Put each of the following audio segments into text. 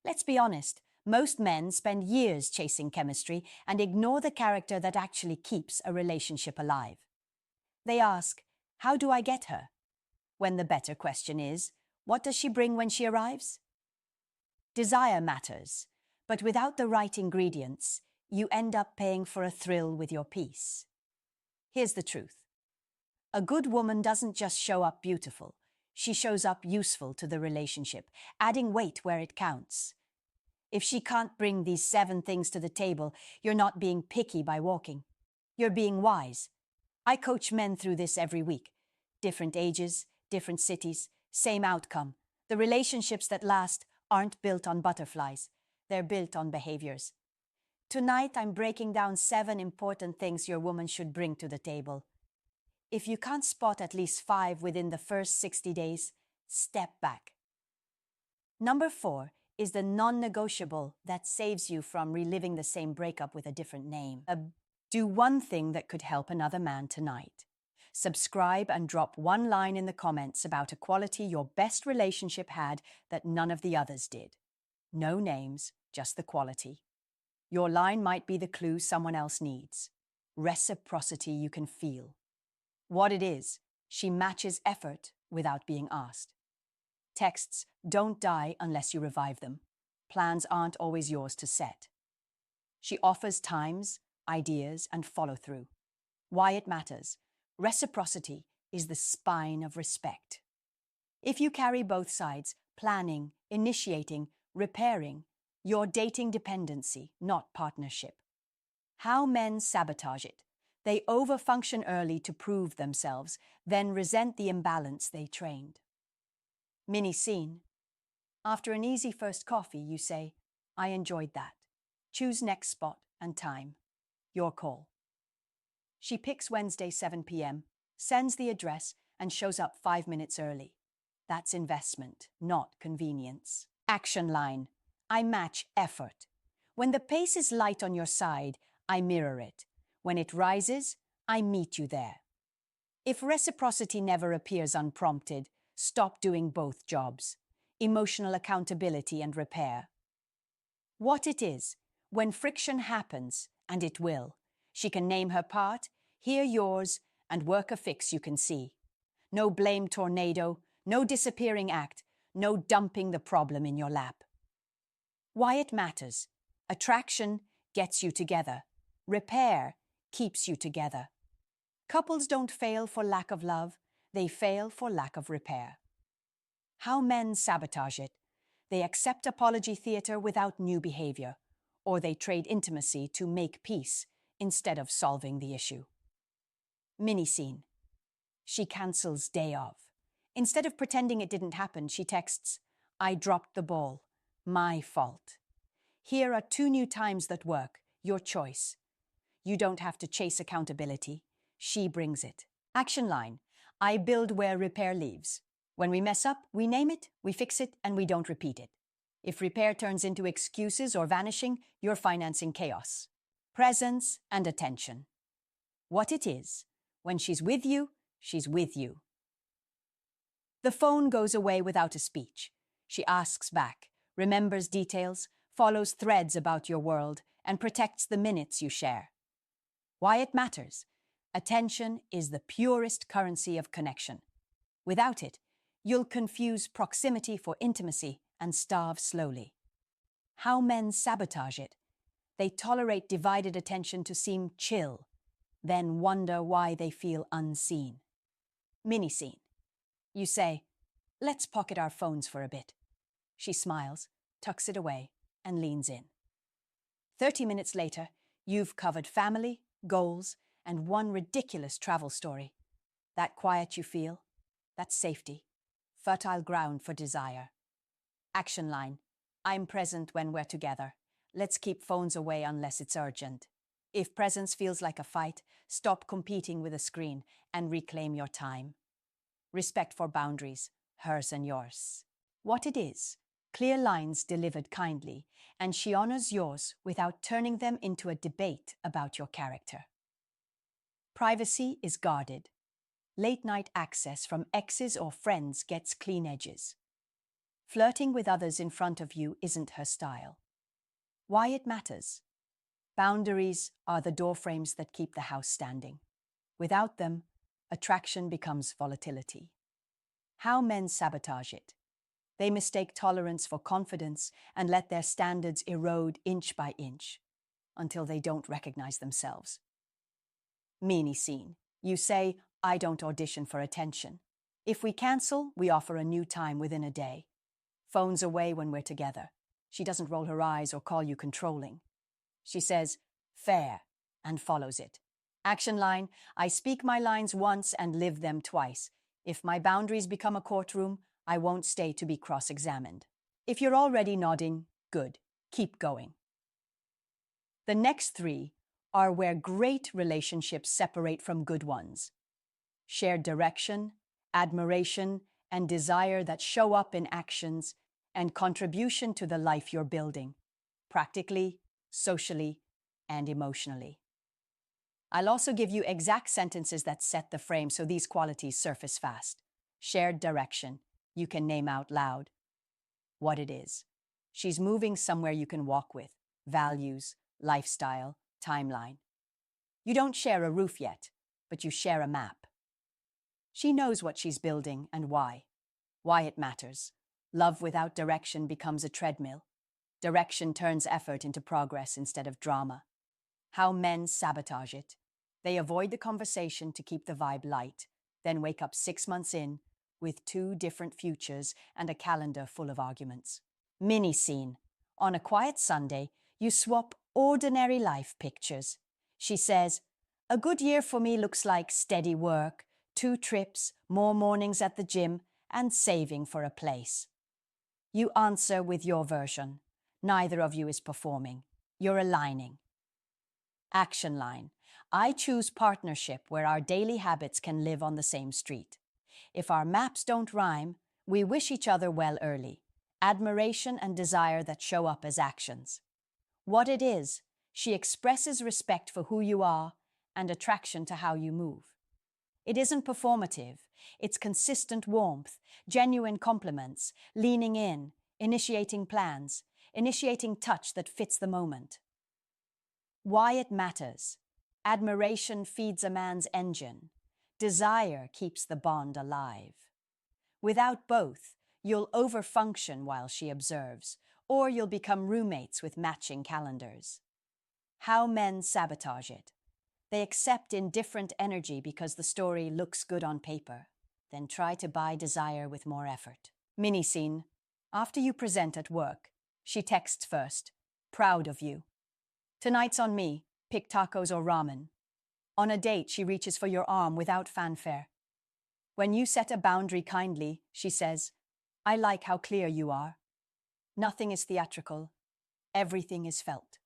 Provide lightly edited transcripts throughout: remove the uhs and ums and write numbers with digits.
Let's be honest, most men spend years chasing chemistry and ignore the character that actually keeps a relationship alive. They ask, how do I get her? When the better question is, what does she bring when she arrives? Desire matters, but without the right ingredients, you end up paying for a thrill with your peace. Here's the truth. A good woman doesn't just show up beautiful, she shows up useful to the relationship, adding weight where it counts. If she can't bring these 7 things to the table, you're not being picky by walking. You're being wise. I coach men through this every week. Different ages, different cities, same outcome. The relationships that last aren't built on butterflies. They're built on behaviors. Tonight, I'm breaking down 7 important things your woman should bring to the table. If you can't spot at least 5 within the first 60 days, step back. Number 4 is the non-negotiable that saves you from reliving the same breakup with a different name. Do one thing that could help another man tonight. Subscribe and drop 1 line in the comments about a quality your best relationship had that none of the others did. No names, just the quality. Your line might be the clue someone else needs. Reciprocity you can feel. What it is, she matches effort without being asked. Texts don't die unless you revive them. Plans aren't always yours to set. She offers times, ideas, and follow-through. Why it matters. Reciprocity is the spine of respect. If you carry both sides, planning, initiating, repairing, you're dating dependency, not partnership. How men sabotage it. They overfunction early to prove themselves, then resent the imbalance they trained. Mini scene. After an easy first coffee, you say, I enjoyed that. Choose next spot and time. Your call. She picks Wednesday 7 p.m., sends the address, and shows up 5 minutes early. That's investment, not convenience. Action line. I match effort. When the pace is light on your side, I mirror it. When it rises, I meet you there. If reciprocity never appears unprompted, stop doing both jobs. Emotional accountability and repair. What it is, when friction happens, and it will, she can name her part, hear yours, and work a fix you can see. No blame tornado, no disappearing act, no dumping the problem in your lap. Why it matters. Attraction gets you together. Repair keeps you together. Couples don't fail for lack of love, they fail for lack of repair. How men sabotage it. They accept apology theater without new behavior, or they trade intimacy to make peace instead of solving the issue. Mini scene. She cancels day of. Instead of pretending it didn't happen, she texts, I dropped the ball. My fault. Here are 2 new times that work. Your choice. You don't have to chase accountability. She brings it. Action line. I build where repair leaves. When we mess up, we name it, we fix it, and we don't repeat it. If repair turns into excuses or vanishing, you're financing chaos. Presence and attention. What it is. When she's with you, she's with you. The phone goes away without a speech. She asks back, remembers details, follows threads about your world, and protects the minutes you share. Why it matters. Attention is the purest currency of connection. Without it, you'll confuse proximity for intimacy and starve slowly. How men sabotage it. They tolerate divided attention to seem chill, then wonder why they feel unseen. Mini scene. You say, let's pocket our phones for a bit. She smiles, tucks it away, and leans in. 30 minutes later, you've covered family, goals, and 1 ridiculous travel story. That quiet you feel, that's safety, fertile ground for desire. Action line. I'm present when we're together. Let's keep phones away unless it's urgent. If presence feels like a fight, stop competing with a screen and reclaim your time. Respect for boundaries, hers and yours. What it is. Clear lines delivered kindly, and she honors yours without turning them into a debate about your character. Privacy is guarded. Late-night access from exes or friends gets clean edges. Flirting with others in front of you isn't her style. Why it matters. Boundaries are the doorframes that keep the house standing. Without them, attraction becomes volatility. How men sabotage it. They mistake tolerance for confidence and let their standards erode inch by inch until they don't recognize themselves. Mini scene. You say, I don't audition for attention. If we cancel, we offer a new time within a day. Phones away when we're together. She doesn't roll her eyes or call you controlling. She says, fair, and follows it. Action line, I speak my lines once and live them twice. If my boundaries become a courtroom, I won't stay to be cross-examined. If you're already nodding, good. Keep going. The next three are where great relationships separate from good ones. Shared direction, admiration, and desire that show up in actions, and contribution to the life you're building, practically, socially, and emotionally. I'll also give you exact sentences that set the frame so these qualities surface fast. Shared direction. You can name out loud what it is. She's moving somewhere you can walk with. Values, lifestyle, timeline. You don't share a roof yet, but you share a map. She knows what she's building and why it matters. Love without direction becomes a treadmill. Direction turns effort into progress instead of drama. How men sabotage it. They avoid the conversation to keep the vibe light, then wake up 6 months in with 2 different futures and a calendar full of arguments. Mini scene. On a quiet Sunday, you swap ordinary life pictures. She says, a good year for me looks like steady work, 2 trips, more mornings at the gym, and saving for a place. You answer with your version. Neither of you is performing. You're aligning. Action line. I choose partnership where our daily habits can live on the same street. If our maps don't rhyme, we wish each other well early. Admiration and desire that show up as actions. What it is, she expresses respect for who you are and attraction to how you move. It isn't performative. It's consistent warmth, genuine compliments, leaning in, initiating plans, initiating touch that fits the moment. Why it matters. Admiration feeds a man's engine. Desire keeps the bond alive. Without both, you'll overfunction while she observes, or you'll become roommates with matching calendars. How men sabotage it. They accept indifferent energy because the story looks good on paper, then try to buy desire with more effort. Mini scene. After you present at work, she texts first, proud of you. Tonight's on me, pick tacos or ramen. On a date, she reaches for your arm without fanfare. When you set a boundary kindly, she says, I like how clear you are. Nothing is theatrical. Everything is felt.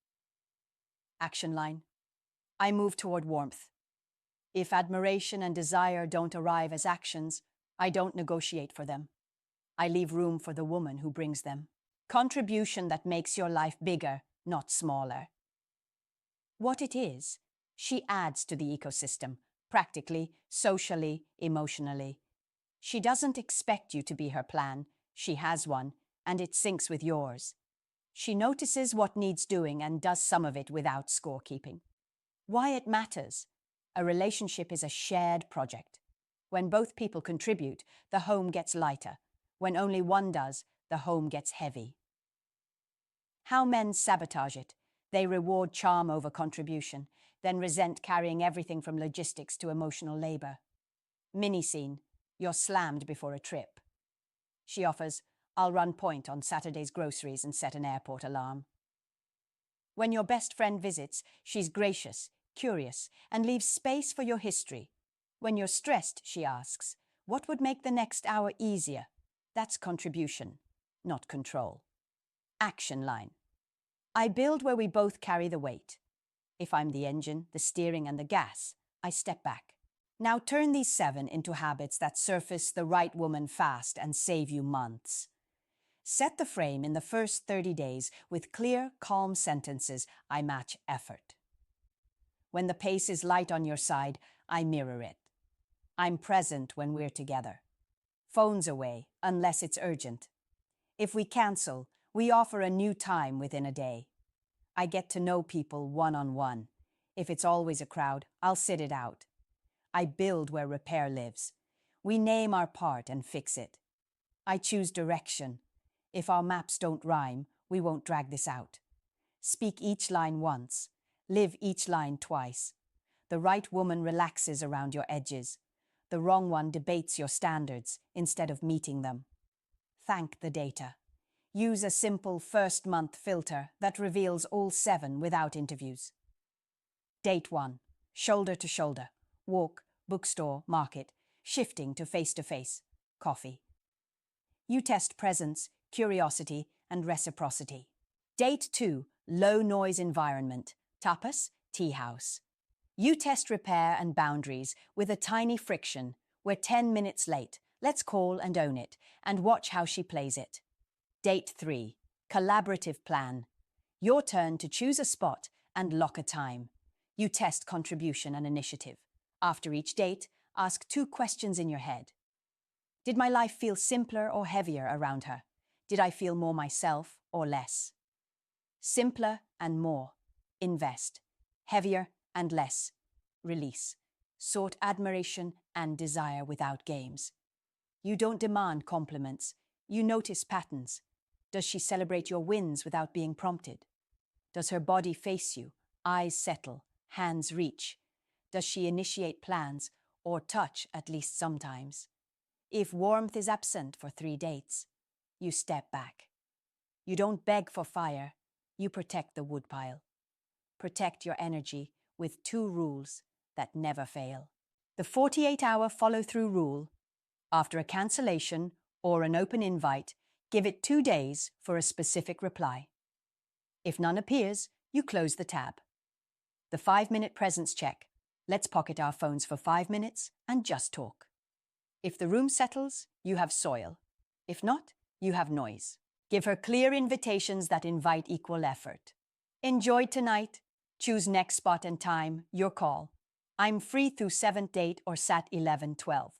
Action line. I move toward warmth. If admiration and desire don't arrive as actions, I don't negotiate for them. I leave room for the woman who brings them. Contribution that makes your life bigger, not smaller. What it is, she adds to the ecosystem, practically, socially, emotionally. She doesn't expect you to be her plan. She has one, and it syncs with yours. She notices what needs doing and does some of it without scorekeeping. Why it matters. A relationship is a shared project. When both people contribute, the home gets lighter. When only one does, the home gets heavy. How men sabotage it. They reward charm over contribution, then resent carrying everything from logistics to emotional labor. Mini scene. You're slammed before a trip. She offers, I'll run point on Saturday's groceries and set an airport alarm. When your best friend visits, she's gracious, curious, and leaves space for your history. When you're stressed, she asks, what would make the next hour easier? That's contribution, not control. Action line. I build where we both carry the weight. If I'm the engine, the steering, and the gas, I step back. Now turn these 7 into habits that surface the right woman fast and save you months. Set the frame in the first 30 days with clear, calm sentences. I match effort. When the pace is light on your side, I mirror it. I'm present when we're together. Phones away, unless it's urgent. If we cancel, we offer a new time within a day. I get to know people one-on-one. If it's always a crowd, I'll sit it out. I build where repair lives. We name our part and fix it. I choose direction. If our maps don't rhyme, we won't drag this out. Speak each line once. Live each line twice. The right woman relaxes around your edges. The wrong one debates your standards instead of meeting them. Thank the data. Use a simple first-month filter that reveals all 7 without interviews. Date 1. Shoulder to shoulder. Walk, bookstore, market. Shifting to face-to-face. Coffee. You test presence, curiosity, and reciprocity. Date 2. Low-noise environment. Tapas, tea house. You test repair and boundaries with a tiny friction. We're 10 minutes late. Let's call and own it, and watch how she plays it. Date 3. Collaborative plan. Your turn to choose a spot and lock a time. You test contribution and initiative. After each date, ask 2 questions in your head. Did my life feel simpler or heavier around her? Did I feel more myself or less? Simpler and more. Invest. Heavier and less. Release. Sort admiration and desire without games. You don't demand compliments. You notice patterns. Does she celebrate your wins without being prompted? Does her body face you, eyes settle, hands reach? Does she initiate plans or touch at least sometimes? If warmth is absent for 3 dates, you step back. You don't beg for fire, you protect the woodpile. Protect your energy with 2 rules that never fail. The 48-hour follow-through rule. After a cancellation or an open invite, give it 2 days for a specific reply. If none appears, you close the tab. The 5-minute presence check. Let's pocket our phones for 5 minutes and just talk. If the room settles, you have soil. If not, you have noise. Give her clear invitations that invite equal effort. Enjoy tonight. Choose next spot and time, your call. I'm free through 7th date or Sat 11-12.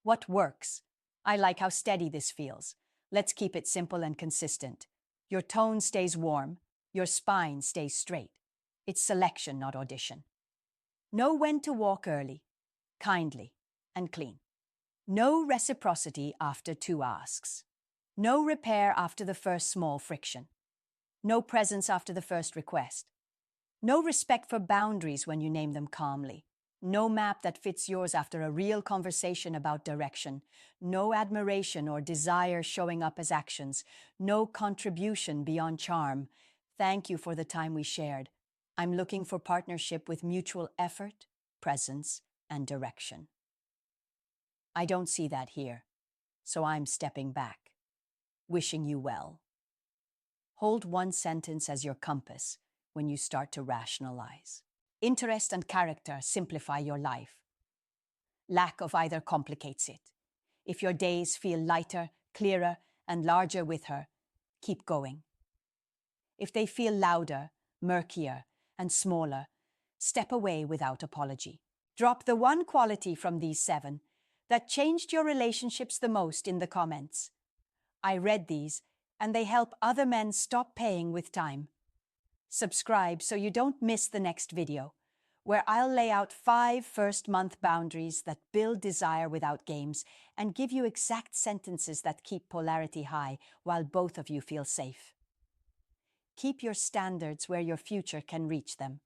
What works? I like how steady this feels. Let's keep it simple and consistent. Your tone stays warm. Your spine stays straight. It's selection, not audition. Know when to walk early, kindly, and clean. No reciprocity after 2 asks. No repair after the first small friction. No presence after the first request. No respect for boundaries when you name them calmly. No map that fits yours after a real conversation about direction. No admiration or desire showing up as actions. No contribution beyond charm. Thank you for the time we shared. I'm looking for partnership with mutual effort, presence, and direction. I don't see that here, so I'm stepping back. Wishing you well. Hold 1 sentence as your compass when you start to rationalize. Interest and character simplify your life. Lack of either complicates it. If your days feel lighter, clearer, and larger with her, keep going. If they feel louder, murkier, and smaller, step away without apology. Drop the 1 quality from these 7 that changed your relationships the most in the comments. I read these, and they help other men stop paying with time. Subscribe so you don't miss the next video, where I'll lay out 5 first-month boundaries that build desire without games and give you exact sentences that keep polarity high while both of you feel safe. Keep your standards where your future can reach them.